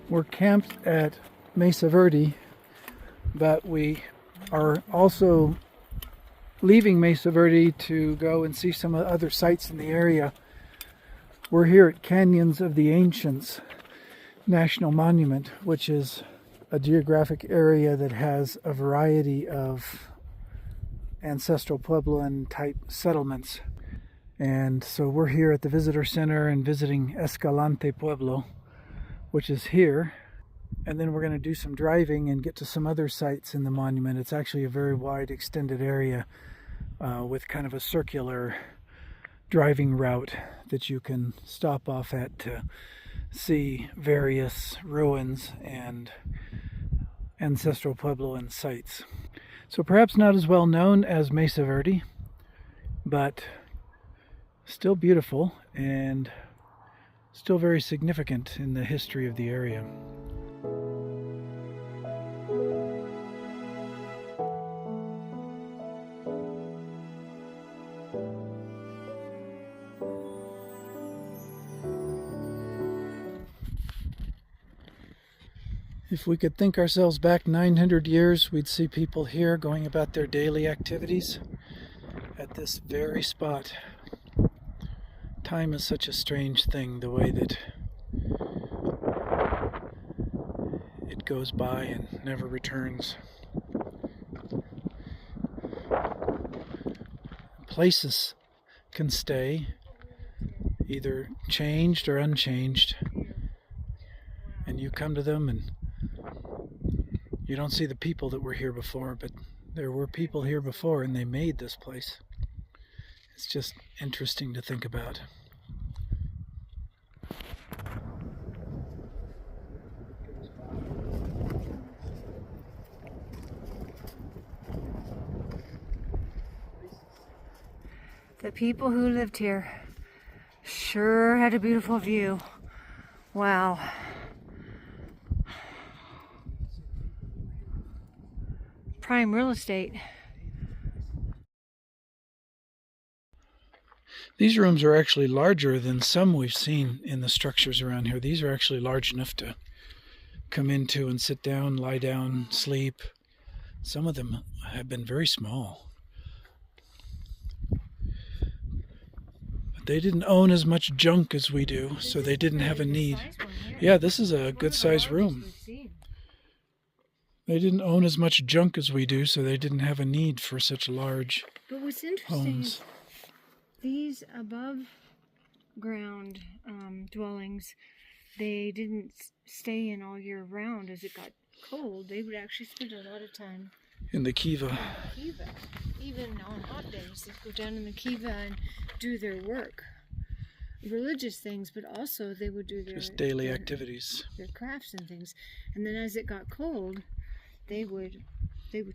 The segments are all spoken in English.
We're camped at Mesa Verde, but we are also leaving Mesa Verde to go and see some other sites in the area. We're here at Canyons of the Ancients National Monument, which is a geographic area that has a variety of ancestral puebloan type settlements. And so we're here at the visitor center and visiting Escalante Pueblo, which is here. And then we're going to do some driving and get to some other sites in the monument. It's actually a very wide extended area with kind of a circular driving route that you can stop off at to see various ruins and ancestral puebloan sites. So perhaps not as well known as Mesa Verde, but still beautiful and still very significant in the history of the area. If we could think ourselves back 900 years, we'd see people here going about their daily activities at this very spot. Time is such a strange thing, the way that it goes by and never returns. Places can stay, either changed or unchanged, and you come to them and you don't see the people that were here before, but there were people here before and they made this place. It's just interesting to think about. The people who lived here sure had a beautiful view. Wow. Prime real estate. These rooms are actually larger than some we've seen in the structures around here. These are actually large enough to come into and sit down, lie down, sleep. Some of them have been very small. But they didn't own as much junk as we do, so they didn't have a need. Yeah, this is a good sized room. They didn't own as much junk as we do, so they didn't have a need for such large But what's interesting homes. is these above ground dwellings, they didn't stay in all year round. As it got cold, they would actually spend a lot of time In the kiva. in the kiva. Even on hot days, they'd go down in the kiva and do their work. Religious things, but also they would do their Just daily activities. their crafts and things. And then as it got cold, they would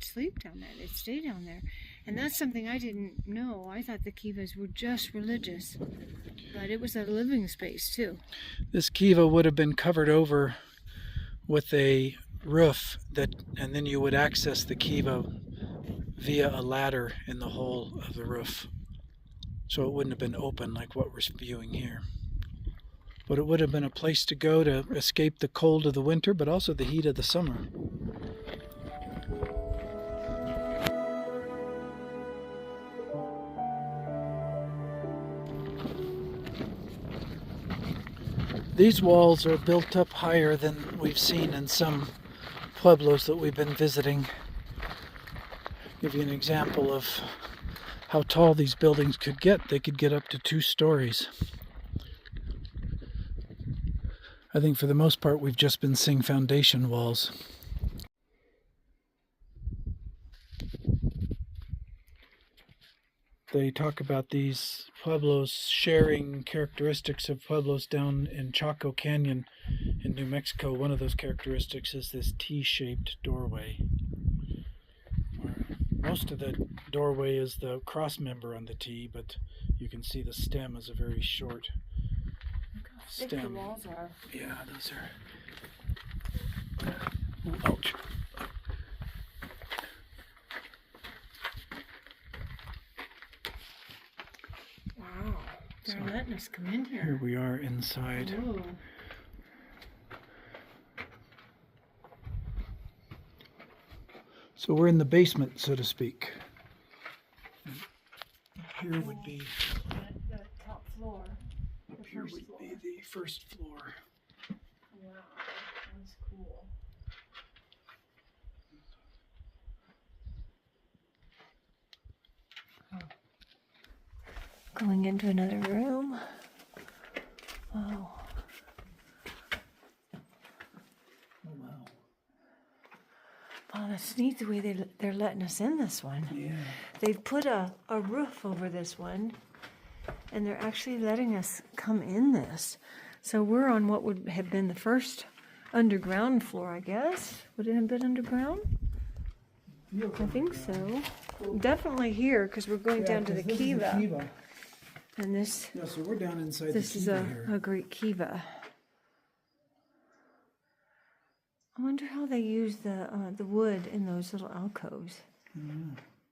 sleep down there. They'd stay down there. And that's something I didn't know. I thought the kivas were just religious, but it was a living space too. This kiva would have been covered over with a roof and then you would access the kiva via a ladder in the hole of the roof. So it wouldn't have been open like what we're viewing here. But it would have been a place to go to escape the cold of the winter, but also the heat of the summer. These walls are built up higher than we've seen in some pueblos that we've been visiting. Give you an example of how tall these buildings could get. They could get up to 2 stories. I think for the most part we've just been seeing foundation walls. They talk about these pueblos sharing characteristics of pueblos down in Chaco Canyon in New Mexico. One of those characteristics is this T-shaped doorway. Most of the doorway is the cross member on the T, but you can see the stem is a very short stem. Thick the walls are. Yeah, those are. Ooh, ouch. Wow. They're letting us come in here. Here we are inside. Whoa. So we're in the basement, so to speak. Here would be The top floor. here would be the first floor. Wow, that's cool. Going into another room. Oh. Oh wow. Wow, that's neat the way they're letting us in this one. Yeah. They've put a roof over this one, and they're actually letting us come in this. So we're on what would have been the first underground floor, I guess. Would it have been underground? I think so. Definitely here, because we're going down to the kiva. And this, Yeah, so we're down inside this the is kiva here. a great kiva. I wonder how they use the wood in those little alcoves.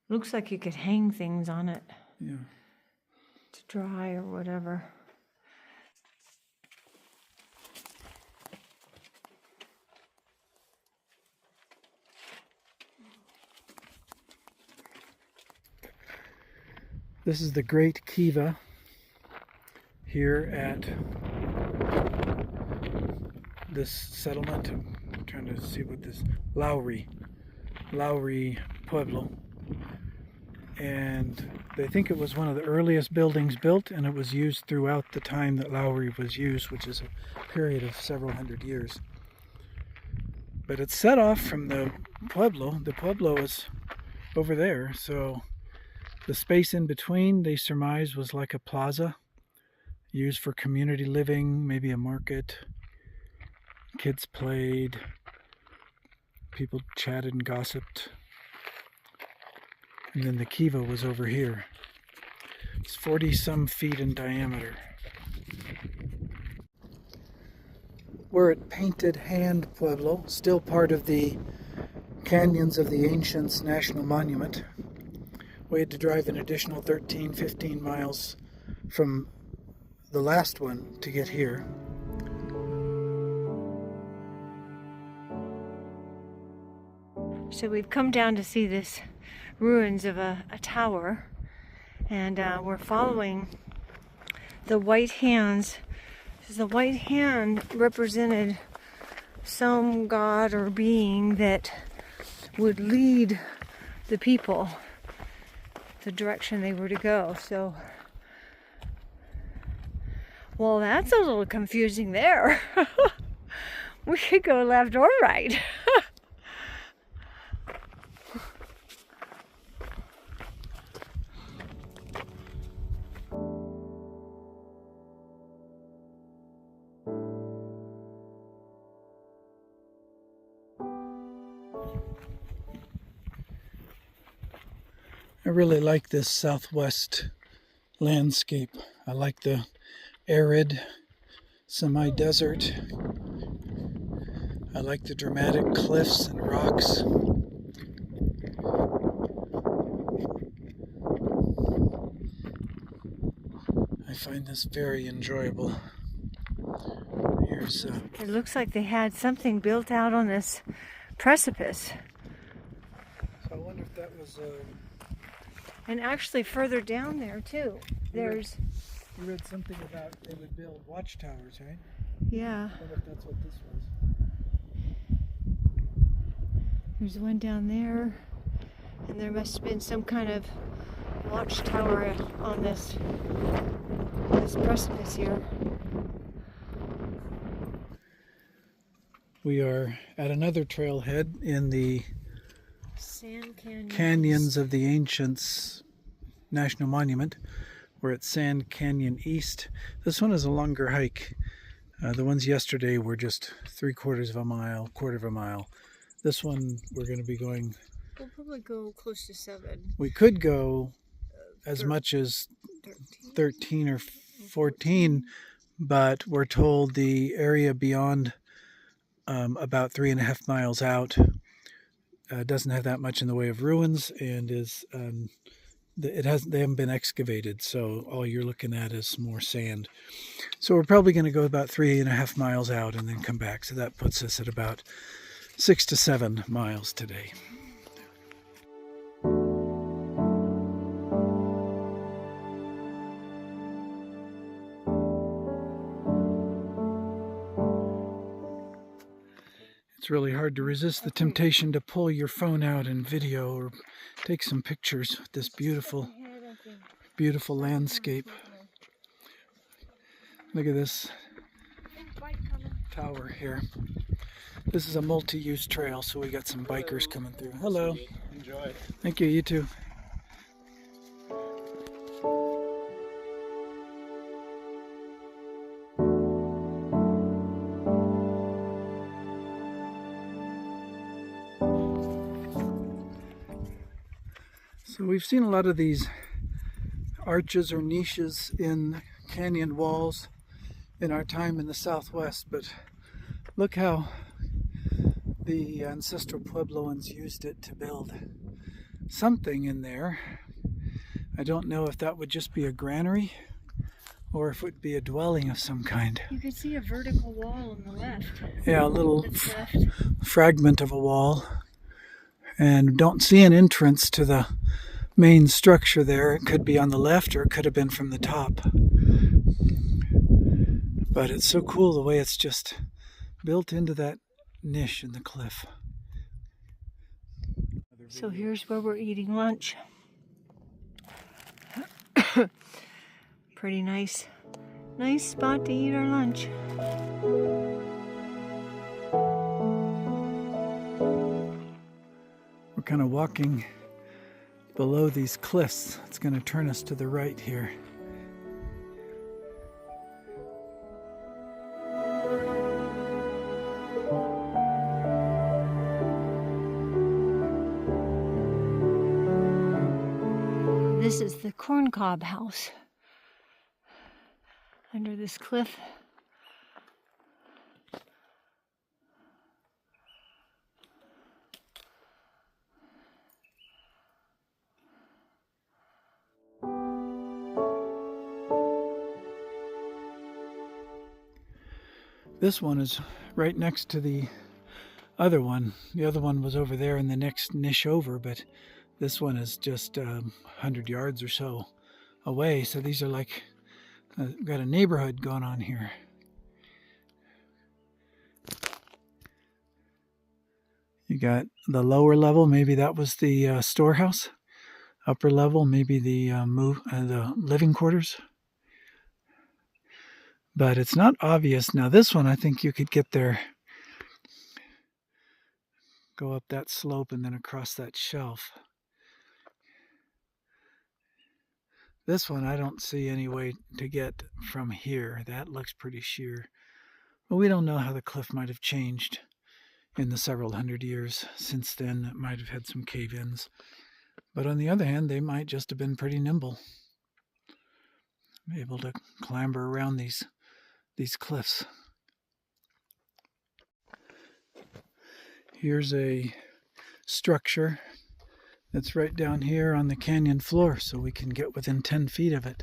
Looks like you could hang things on it. Yeah. To dry or whatever. This is the Great Kiva here at this settlement. I'm trying to see what this Lowry Pueblo. And they think it was one of the earliest buildings built, and it was used throughout the time that Lowry was used, which is a period of several hundred years. But it's set off from the Pueblo. The Pueblo is over there, so the space in between, they surmise, was like a plaza used for community living, maybe a market. Kids played, people chatted and gossiped. And then the kiva was over here. It's 40-some feet in diameter. We're at Painted Hand Pueblo, still part of the Canyons of the Ancients National Monument. We had to drive an additional 13, 15 miles from the last one to get here. So we've come down to see this ruins of a tower, and we're following the white hands. The white hand represented some god or being that would lead the people the direction they were to go. So, well, that's a little confusing there. We could go left or right. I really like this southwest landscape. I like the arid, semi-desert. I like the dramatic cliffs and rocks. I find this very enjoyable. Here's It looks like they had something built out on this precipice. so I wonder if that was And actually further down there too. There's, you read something about they would build watchtowers, right? yeah, I wonder if that's what this was. there's one down there. And there must have been some kind of watchtower on this precipice here. We are at another trailhead in the Sand Canyon. Canyons of the Ancients National Monument. We're at Sand Canyon East. This one is a longer hike. The ones yesterday were just 3/4 of a mile, quarter of a mile. This one we're going to be going. We'll probably go close to 7. We could go as much as 13 or 14, but we're told the area beyond about 3.5 miles out doesn't have that much in the way of ruins, and is they haven't been excavated, so all you're looking at is more sand. So we're probably going to go about 3.5 miles out and then come back. So that puts us at about 6 to 7 miles today. It's really hard to resist the temptation to pull your phone out and video or take some pictures with this beautiful, beautiful landscape. Look at this tower here. This is a multi-use trail, so we got some bikers coming through. Hello. Enjoy. Thank you, you too. So we've seen a lot of these arches or niches in canyon walls in our time in the Southwest, but look how the ancestral puebloans used it to build something in there. I don't know if that would just be a granary or if it would be a dwelling of some kind. You can see a vertical wall on the left. Yeah, a little Left. fragment of a wall. And don't see an entrance to the main structure there. It could be on the left or it could have been from the top. But it's so cool the way it's just built into that niche in the cliff. So here's where we're eating lunch. Pretty nice spot to eat our lunch. We're kind of walking below these cliffs. It's going to turn us to the right here. This is the corncob house under this cliff. This one is right next to the other one. The other one was over there in the next niche over, but this one is just 100 yards or so away. So these are like, got a neighborhood going on here. You got the lower level, maybe that was the storehouse. Upper level, maybe the living quarters. But it's not obvious. Now this one, I think you could get there, go up that slope and then across that shelf. This one, I don't see any way to get from here. That looks pretty sheer. But we don't know how the cliff might have changed in the several hundred years since then. It might have had some cave-ins. But on the other hand, they might just have been pretty nimble, able to clamber around these cliffs. Here's a structure that's right down here on the canyon floor, so we can get within 10 feet of it.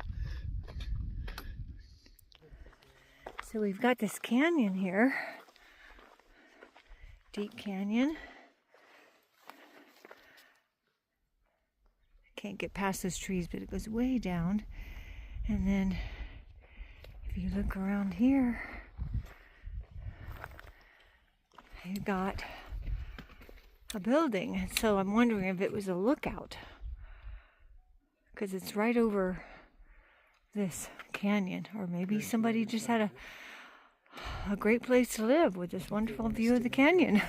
So we've got this canyon here, deep canyon. Can't get past those trees, but it goes way down. And then if you look around here, you've got a building. And so I'm wondering if it was a lookout, because it's right over this canyon, or maybe somebody just had a great place to live with this wonderful view of the canyon.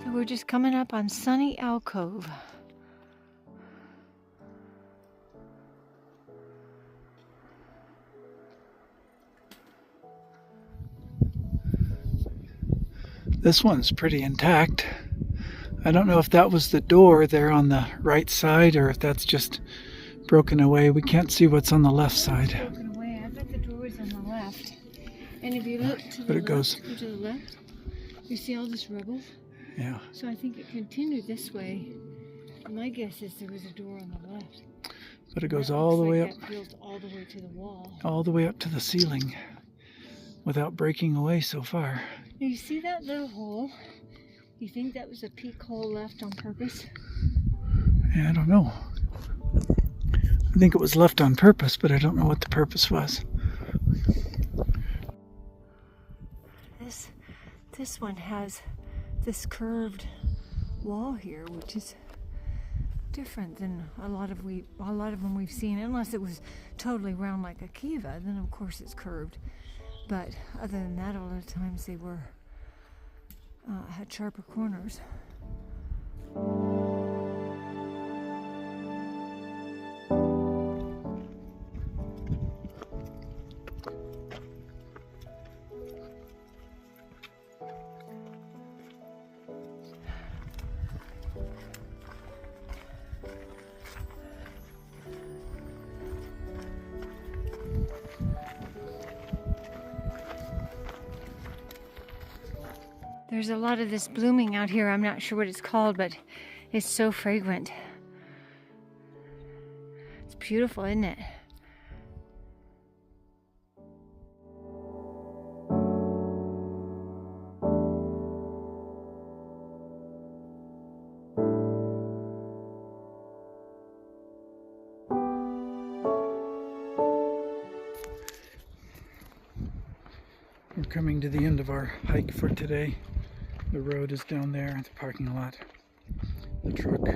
So we're just coming up on Sunny Alcove. This one's pretty intact. I don't know if that was the door there on the right side or if that's just broken away. We can't see what's on the left side. Broken away. I bet the door is on the left. And if you look to But the it goes. go to the left, you see all this rubble? Yeah. So I think it continued this way. My guess is there was a door on the left. But it goes That all the looks way like up. that built all the way to the wall. All the way up to the ceiling without breaking away so far. Now you see that little hole? You think that was a peek hole left on purpose? Yeah, I don't know. I think it was left on purpose, but I don't know what the purpose was. This one has this curved wall here, which is different than a lot of them we've seen, unless it was totally round like a kiva, then of course it's curved. But other than that, a lot of times they were had sharper corners. There's a lot of this blooming out here. I'm not sure what it's called, but it's so fragrant. It's beautiful, isn't it? We're coming to the end of our hike for today. The road is down there, the parking lot, the truck.